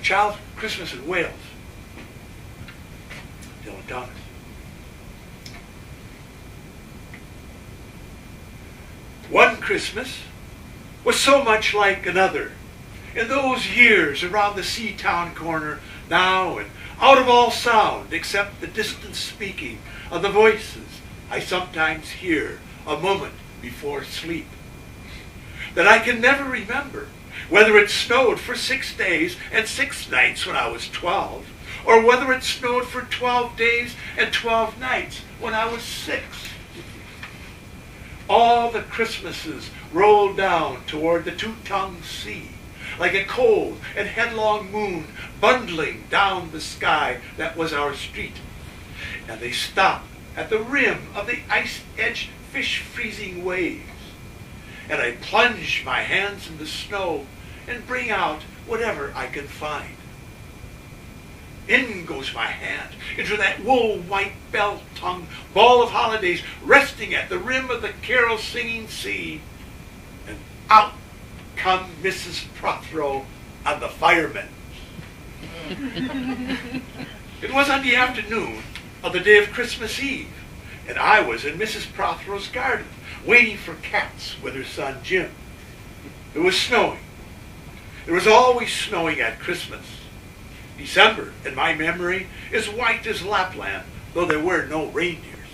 Child Christmas in Wales. Dylan Thomas. One Christmas was so much like another. In those years around the Seatown corner, now and out of all sound except the distant speaking of the voices I sometimes hear a moment before sleep, that I can never remember whether it snowed for 6 days and 6 nights when I was 12, or whether it snowed for 12 days and 12 nights when I was 6. All the Christmases rolled down toward the two-tongued sea, like a cold and headlong moon bundling down the sky that was our street. And they stopped at the rim of the ice-edged fish-freezing waves. And I plunge my hands in the snow and bring out whatever I can find. In goes my hand into that wool-white bell-tongued ball of holidays resting at the rim of the carol-singing sea. And out come Mrs. Prothero and the firemen. It was on the afternoon of the day of Christmas Eve, and I was in Mrs. Prothero's garden, waiting for cats with her son Jim. It was snowing. It was always snowing at Christmas. December, in my memory, is white as Lapland, though there were no reindeers.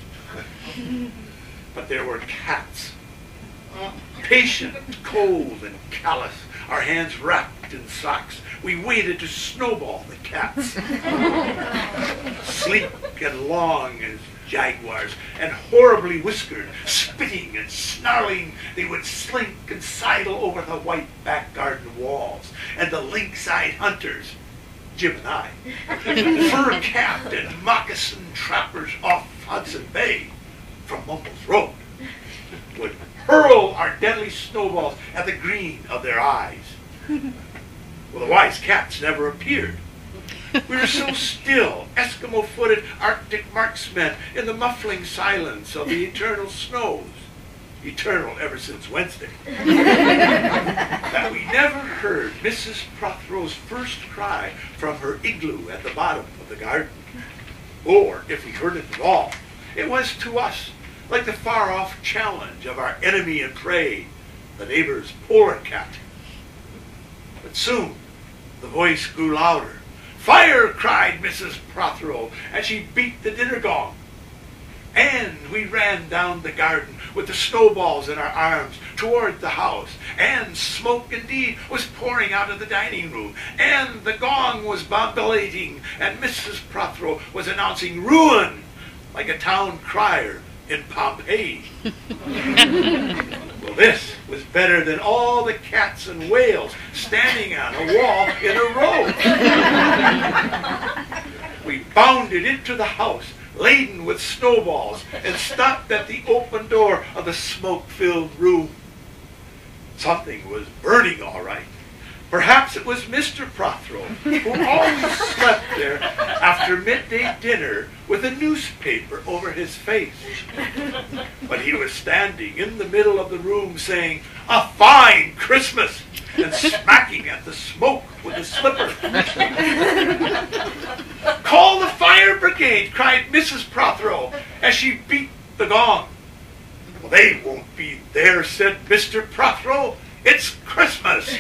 But there were cats. Patient, cold, and callous, our hands wrapped in socks, we waited to snowball the cats. Sleek and long as jaguars, and horribly whiskered, spitting and snarling, they would slink and sidle over the white back garden walls, and the lynx-eyed hunters, Jim and I, fur-capped and moccasin trappers off Hudson Bay from Mumbles Road, would hurl our deadly snowballs at the green of their eyes. Well, the wise cats never appeared. We were so still, Eskimo-footed Arctic marksmen in the muffling silence of the eternal snows, eternal ever since Wednesday, that we never heard Mrs. Prothero's first cry from her igloo at the bottom of the garden. Or, if we heard it at all, it was to us like the far-off challenge of our enemy and prey, the neighbor's polar cat. But soon the voice grew louder. "Fire!" cried Mrs. Prothero, and she beat the dinner gong. And we ran down the garden with the snowballs in our arms toward the house, and smoke indeed was pouring out of the dining room, and the gong was bombulating, and Mrs. Prothero was announcing ruin like a town crier in Pompeii. Well, this was better than all the cats and whales standing on a wall in a row. We bounded into the house, laden with snowballs, and stopped at the open door of the smoke-filled room. Something was burning all right. Perhaps it was Mr. Prothero, who always slept there after midday dinner with a newspaper over his face. But he was standing in the middle of the room saying, "A fine Christmas," and smacking at the smoke with a slipper. "Call the fire brigade," cried Mrs. Prothero as she beat the gong. "Well, they won't be there," said Mr. Prothero. "It's Christmas."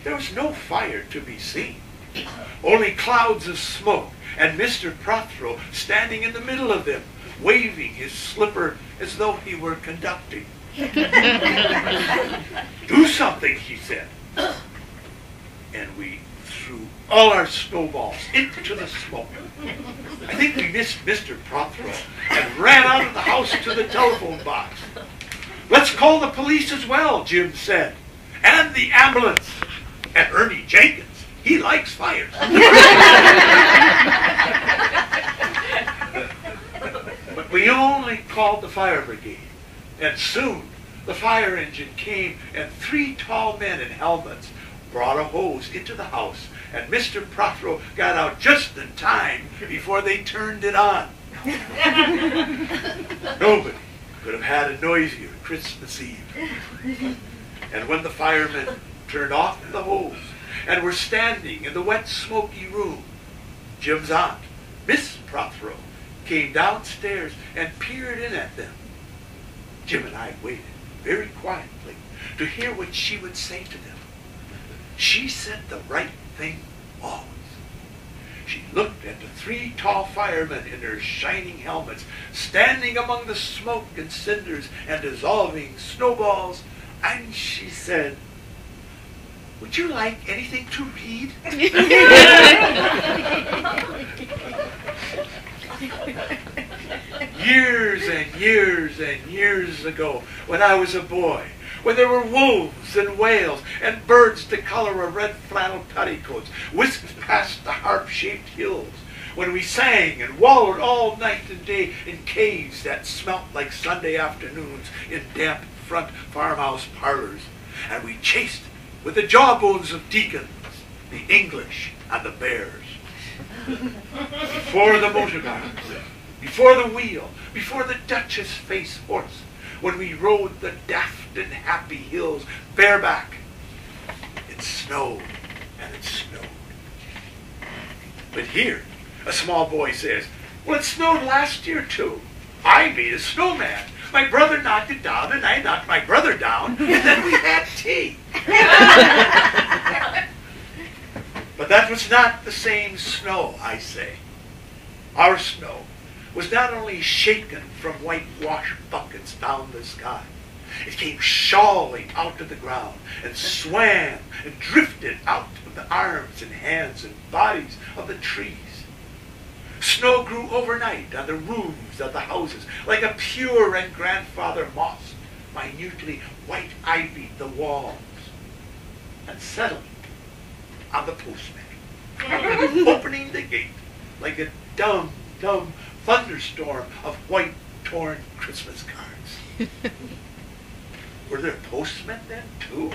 There was no fire to be seen, only clouds of smoke, and Mr. Prothero standing in the middle of them, waving his slipper as though he were conducting. "Do something," he said. And we threw all our snowballs into the smoke. I think we missed Mr. Prothero and ran out of the house to the telephone box. "Let's call the police as well," Jim said, "and the ambulance, and Ernie Jenkins. He likes fires." But we only called the fire brigade, and soon the fire engine came, and 3 tall men in helmets brought a hose into the house, and Mr. Prothero got out just in time before they turned it on. Nobody could have had a noisier Christmas Eve. And when the firemen turned off the hose and were standing in the wet, smoky room. Jim's aunt, Miss Prothero, came downstairs and peered in at them. Jim and I waited very quietly to hear what she would say to them. She said the right thing always. She looked at the three tall firemen in their shining helmets, standing among the smoke and cinders and dissolving snowballs, and she said, "Would you like anything to read?" Years and years and years ago, when I was a boy, when there were wolves and whales and birds to color a red flannel petticoats whisked past the harp-shaped hills, when we sang and wallowed all night and day in caves that smelt like Sunday afternoons in damp front farmhouse parlors, and we chased with the jawbones of deacons the English and the bears. Before the motor cars, before the wheel, before the Duchess face horse, when we rode the daft and happy hills bareback, it snowed and it snowed. But here, a small boy says, "Well, it snowed last year too. I made a snowman. My brother knocked it down and I knocked my brother down, and then we had tea." But that was not the same snow, I say. Our snow was not only shaken from white wash buckets down the sky. It came shawling out to the ground and swam and drifted out of the arms and hands and bodies of the trees. Snow grew overnight on the roofs of the houses like a pure and grandfather moss, minutely white-ivied the walls, and settled on the postman, opening the gate like a dumb thunderstorm of white, torn Christmas cards. Were there postmen then, too?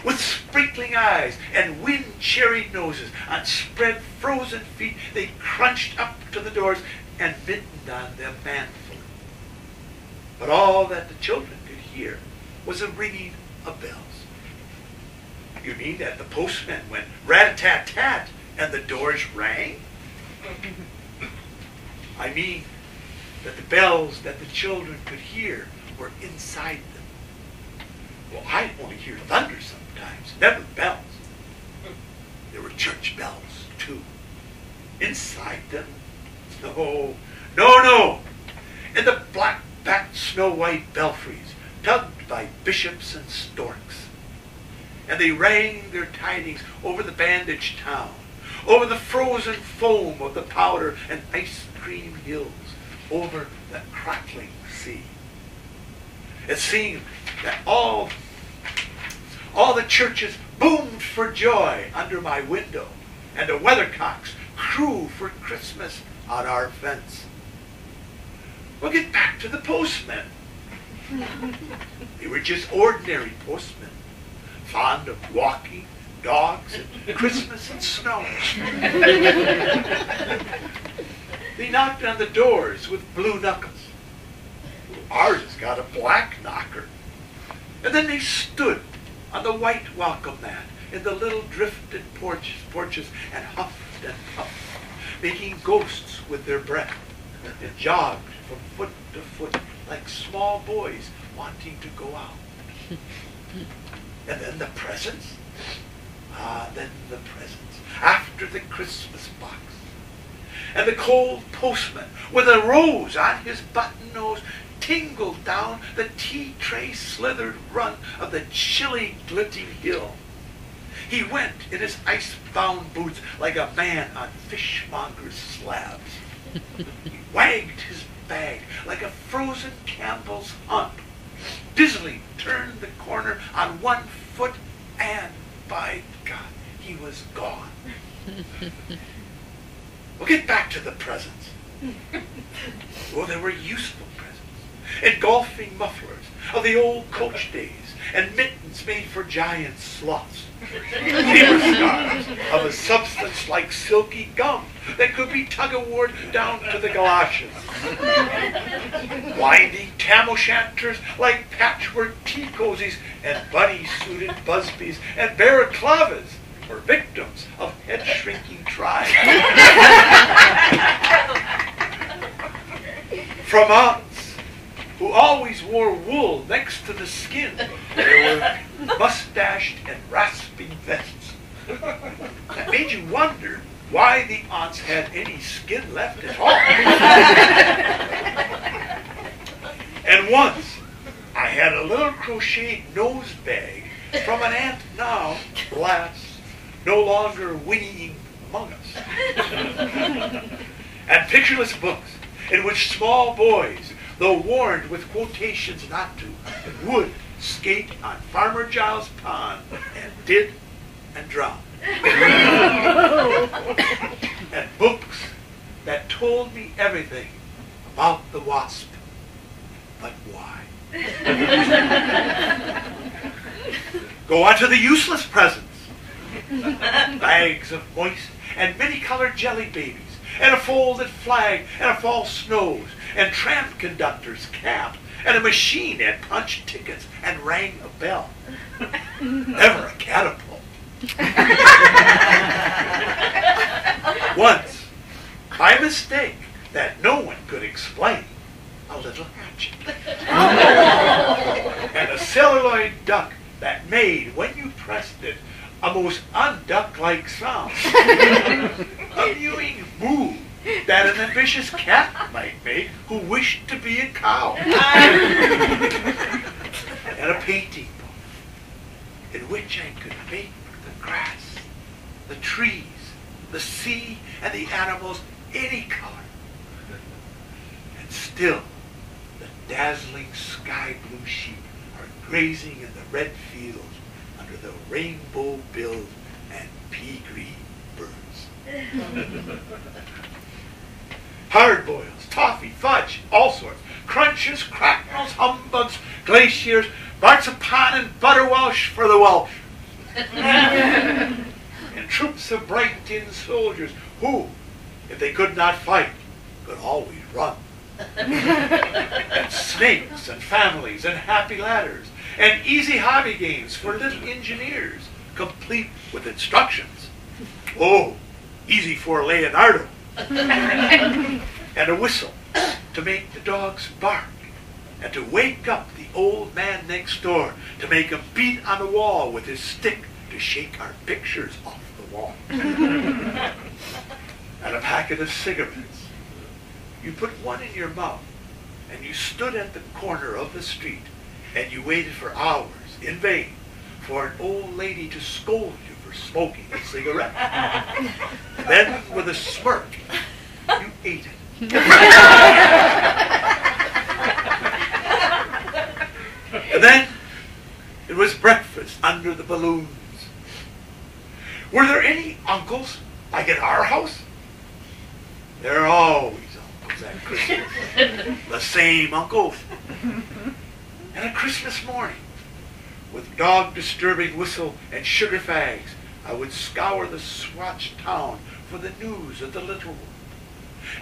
With sprinkling eyes and wind-cherried noses, on spread frozen feet, they crunched up to the doors and mittened on them manfully. But all that the children could hear was a ringing of bells. You mean that the postman went rat-a-tat-tat and the doors rang? I mean that the bells that the children could hear were inside them. Well, I only hear thunder sometimes, never bells. There were church bells, too. Inside them? No. In the black-backed snow-white belfries, tugged by bishops and storks. And they rang their tidings over the bandaged town, over the frozen foam of the powder and ice cream hills, over the crackling sea. It seemed that all the churches boomed for joy under my window, and the weathercocks crew for Christmas on our fence. We'll get back to the postmen. They were just ordinary postmen, fond of walking, dogs, and Christmas and snow. They knocked on the doors with blue knuckles. Ours has got a black knocker. And then they stood on the white welcome mat in the little drifted porches and huffed and puffed, making ghosts with their breath, and jogged from foot to foot like small boys wanting to go out. And then the presents? Then the presents, after the Christmas box. And the cold postman, with a rose on his button nose, tingled down the tea-tray slithered run of the chilly glinting hill. He went in his ice-bound boots like a man on fishmonger's slabs. He wagged his bag like a frozen Campbell's hump, dizzily turned the corner on one foot, and by God, he was gone. We'll get back to the presents. Oh, there were useful presents. Engulfing mufflers of the old coach days, and mittens made for giant sloths. Paper scarves of a substance like silky gum that could be tug-of-warred down to the galoshes. Winding tam-o'-shanters like patchwork tea cozies and bunny-suited busbies and balaclavas or victims of head-shrinking tribes. From aunts who always wore wool next to the skin, there were mustached and rasping vests that made you wonder why the aunts had any skin left at all. And once, I had a little crocheted nose bag from an aunt now, alas, no longer whinnying among us. And pictureless books in which small boys, though warned with quotations not to, would skate on Farmer Giles' pond and did and drowned. And books that told me everything about the wasp. But why? Go on to the useless presents. Bags of moist and many-colored jelly babies, and a folded flag, and a false nose, and tramp conductor's cap, and a machine that punched tickets and rang a bell. Never a catapult. Once, by mistake that no one could explain, a little hatchet. And a celluloid duck that made, when you pressed it, a most unduck-like sound. A mewing moo that an ambitious cat might make who wished to be a cow. And a painting book in which I could make the grass, the trees, the sea, and the animals any color. And still, the dazzling sky blue sheep are grazing in the red fields under the rainbow-billed and pea-green birds. Hard-boils, toffee, fudge, all sorts, crunches, crackers, humbugs, glaciers, marzipan, and butterwelsh for the Welsh. And troops of bright tin soldiers who, if they could not fight, could always run. And snakes and families and happy ladders and easy hobby games for little engineers, complete with instructions. Oh, easy for Leonardo. And a whistle to make the dogs bark, and to wake up the old man next door to make him beat on the wall with his stick to shake our pictures off the wall. And a packet of cigarettes. You put one in your mouth, and you stood at the corner of the street, and you waited for hours in vain for an old lady to scold you for smoking a cigarette. Then, with a smirk, you ate it. And then, it was breakfast under the balloons. Were there any uncles, like at our house? There are always uncles at Christmas. The same uncles. And a Christmas morning, with dog-disturbing whistle and sugar fags, I would scour the swatched town for the news of the little one,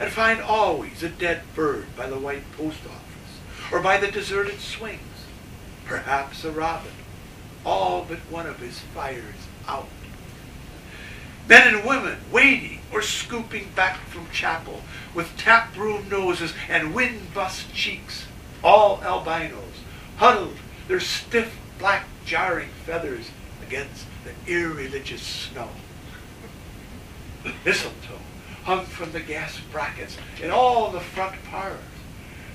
and find always a dead bird by the white post office, or by the deserted swings, perhaps a robin, all but one of his fires out. Men and women wading or scooping back from chapel with taproom noses and wind-bust cheeks, all albinos, huddled their stiff black jarring feathers against the irreligious snow. Mistletoe hung from the gas brackets in all the front parlors.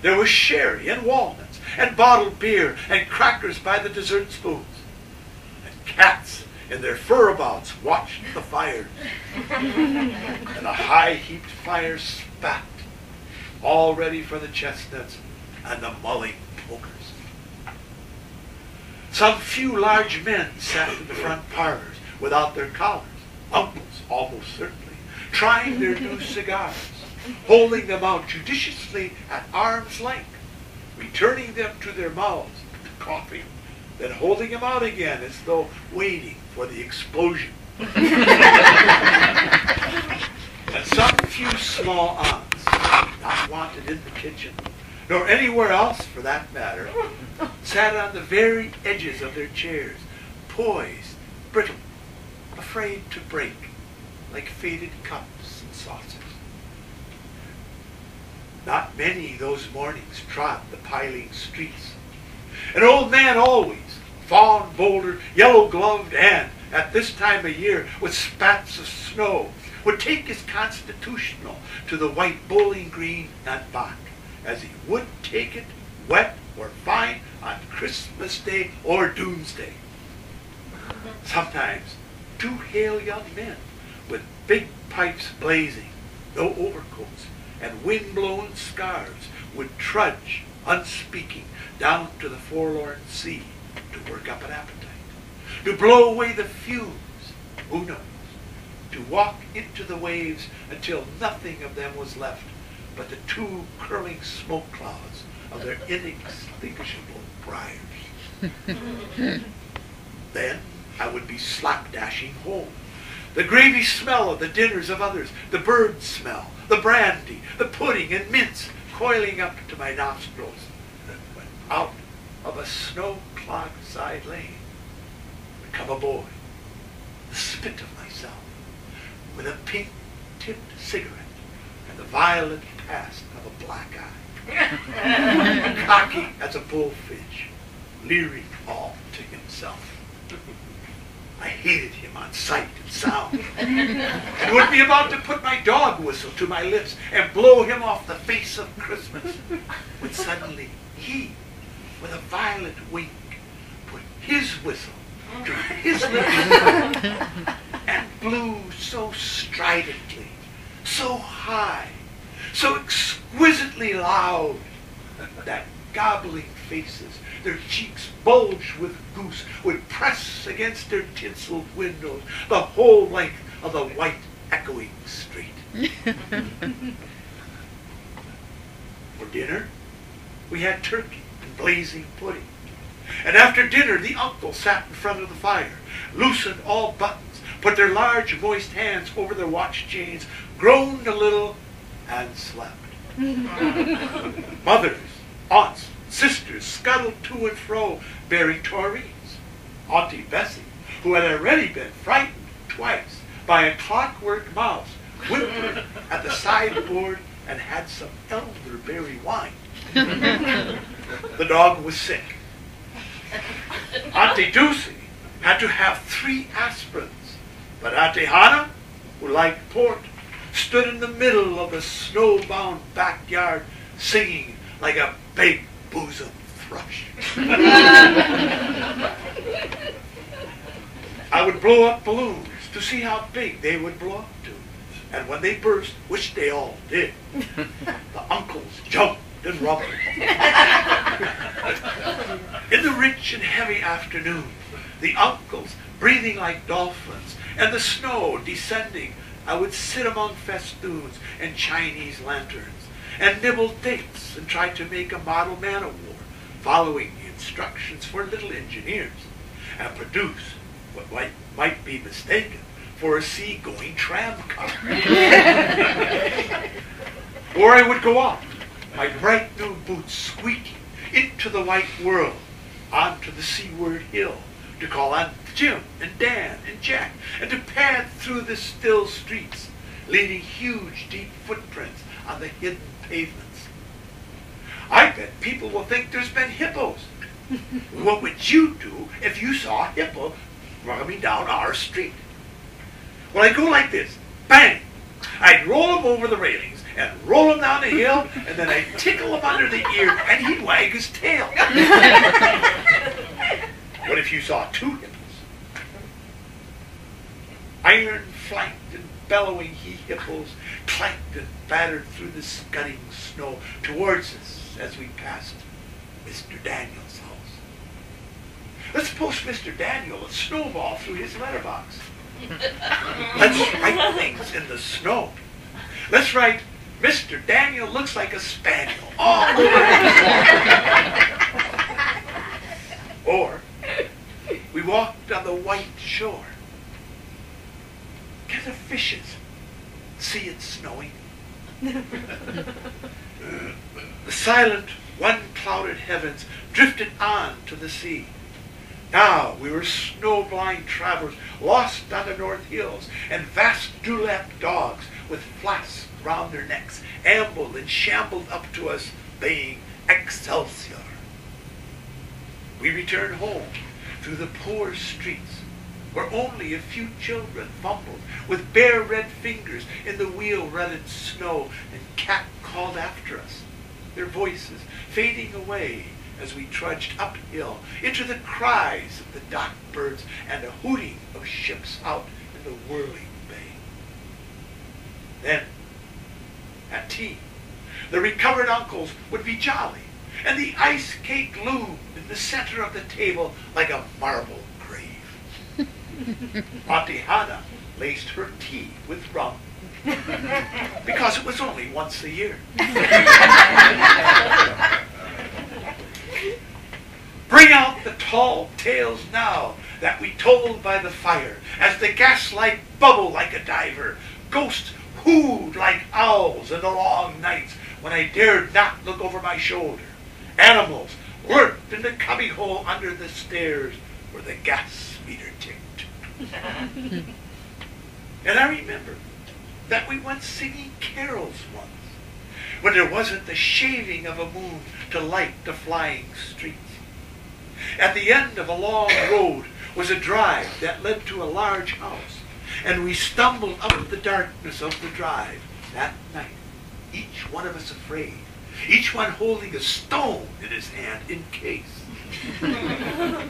There was sherry and walnuts and bottled beer and crackers by the dessert spoons. And cats in their furabouts watched the fires. And a high-heaped fire spat, all ready for the chestnuts and the mulling pokers. Some few large men sat in the front parlors without their collars, uncles almost certainly, trying their new cigars, holding them out judiciously at arm's length, returning them to their mouths, coughing, then holding them out again as though waiting for the explosion. And some few small aunts, not wanted in the kitchen, nor anywhere else for that matter, sat on the very edges of their chairs, poised, brittle, afraid to break like faded cups and saucers. Not many those mornings trod the piling streets. An old man always, fawn bouldered, yellow-gloved, and, at this time of year, with spats of snow, would take his constitutional to the white Bowling Green and back, as he would take it, wet or fine, on Christmas Day or Doomsday. Sometimes 2 hale young men with big pipes blazing, no overcoats, and wind-blown scarves would trudge, unspeaking, down to the forlorn sea to work up an appetite, to blow away the fumes, who knows, to walk into the waves until nothing of them was left but the 2 curling smoke clouds of their inextinguishable briars. Then I would be slapdashing home. The gravy smell of the dinners of others, the bird smell, the brandy, the pudding and mince coiling up to my nostrils, when out of a snow-clogged side lane would come a boy, the spit of myself, with a pink-tipped cigarette and the violent cast of a black eye, cocky as a bullfinch, leering all to himself. I hated him on sight and sound, and would be about to put my dog whistle to my lips and blow him off the face of Christmas, when suddenly he, with a violent wink, put his whistle to his lips and blew so stridently, so high, so exquisitely loud, that gobbling faces, their cheeks bulged with goose, would press against their tinseled windows the whole length of the white echoing street. For dinner, we had turkey and blazing pudding. And after dinner, the uncle sat in front of the fire, loosened all buttons, put their large moist hands over their watch chains, groaned a little, and slept. Mothers, aunts, sisters scuttled to and fro, bearing tureens. Auntie Bessie, who had already been frightened twice by a clockwork mouse, whimpered at the sideboard and had some elderberry wine. The dog was sick. Auntie Ducey had to have 3 aspirins, but Auntie Hannah, who liked port, stood in the middle of the snowbound backyard singing like a big bosom thrush. I would blow up balloons to see how big they would blow up to. And when they burst, which they all did, the uncles jumped and rumbled. In the rich and heavy afternoon, the uncles breathing like dolphins and the snow descending, I would sit among festoons and Chinese lanterns and nibble dates and try to make a model man-of-war, following the instructions for little engineers, and produce what might be mistaken for a sea-going tram car. Or I would go off, my bright new boots squeaking, into the white world, onto the seaward hill, to call on Jim and Dan and Jack, and to pad through the still streets, leaving huge, deep footprints on the hidden pavements. I bet people will think there's been hippos. What would you do if you saw a hippo coming down our street? Well, I'd go like this, bang! I'd roll him over the railings and roll him down the hill, and then I'd tickle him under the ear, and he'd wag his tail. What if you saw 2 hippos? Iron-flanked and bellowing he-hippos clanked and battered through the scudding snow towards us as we passed Mr. Daniel's house. Let's post Mr. Daniel a snowball through his letterbox. Let's write things in the snow. Let's write, Mr. Daniel looks like a spaniel all over his Or we walked on the white shore. Get the fishes. See it snowing. The silent, one-clouded heavens drifted on to the sea. Now we were snow-blind travelers, lost on the North Hills, and vast dewlap dogs with flasks round their necks ambled and shambled up to us, baying Excelsior. We returned home through the poor streets, where only a few children fumbled with bare red fingers in the wheel-rutted snow, and cat called after us, their voices fading away as we trudged uphill into the cries of the dock birds and a hooting of ships out in the whirling bay. Then, at tea, the recovered uncles would be jolly, and the ice cake loomed in the center of the table like a marble grave. Auntie Hannah laced her tea with rum, because it was only once a year. Bring out the tall tales now that we told by the fire, as the gaslight bubbled like a diver. Ghosts hooed like owls in the long nights when I dared not look over my shoulder. Animals lurked in the cubbyhole under the stairs where the gas meter ticked. And I remember that we went singing carols once, when there wasn't the shaving of a moon to light the flying streets. At the end of a long road was a drive that led to a large house, and we stumbled up the darkness of the drive that night, each one of us afraid, each one holding a stone in his hand in case.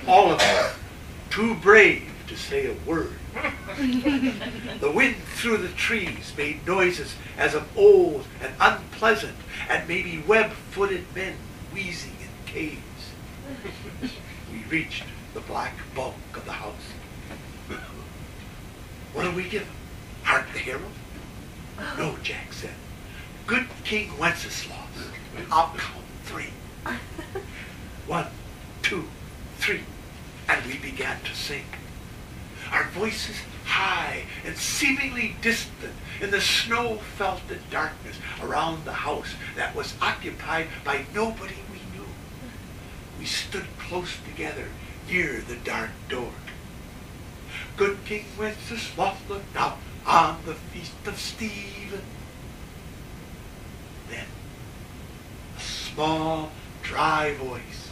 All of us too brave to say a word. The wind through the trees made noises as of old and unpleasant, and maybe web-footed men wheezing in caves. We reached the black bulk of the house. What do we give him? Hark the herald? No, Jack said. Good King Wenceslas. I'll count 3. 1, 2, 3. And we began to sing. Our voices high and seemingly distant in the snow-felted darkness around the house that was occupied by nobody we knew. We stood close together near the dark door. Good King Wenceslas looked out on the feast of Stephen. Then a small, dry voice,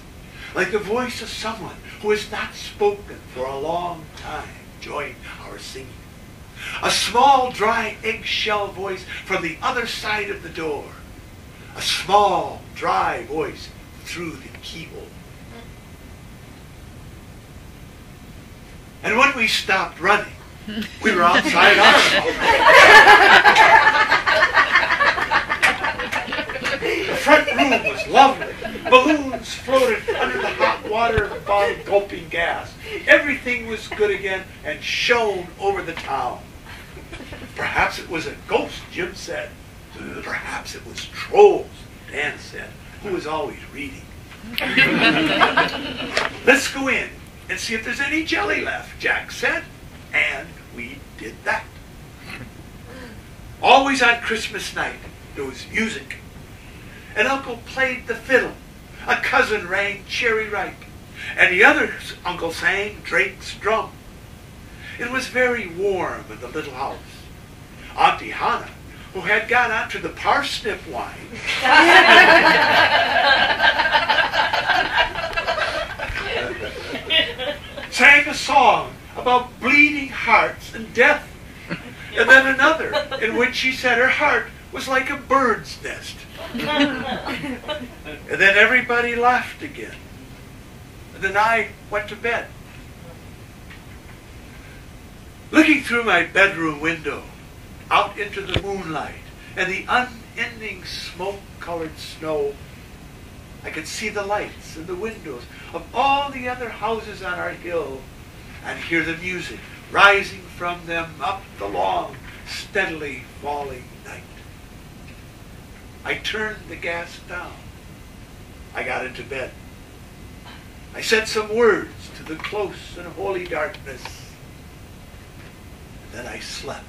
like the voice of someone who has not spoken for a long time, joined our singing. A small, dry, eggshell voice from the other side of the door. A small, dry voice through the keyhole. And when we stopped running, we were outside ourselves. The front room was lovely. Balloons floated under the hot water of the gulping gas. Everything was good again and shone over the town. Perhaps it was a ghost, Jim said. Perhaps it was trolls, Dan said, who was always reading. Let's go in and see if there's any jelly left, Jack said. And we did that. Always on Christmas night, there was music. An uncle played the fiddle. A cousin rang Cherry Ripe. And the other uncle sang Drake's drum. It was very warm in the little house. Auntie Hannah, who had got onto the parsnip wine, sang a song about bleeding hearts and death, and then another in which she said her heart was like a bird's nest. And then everybody laughed again. And then I went to bed. Looking through my bedroom window, out into the moonlight and the unending smoke-colored snow, I could see the lights in the windows of all the other houses on our hill and hear the music rising from them up the long, steadily falling night. I turned the gas down. I got into bed. I said some words to the close and holy darkness. And then I slept.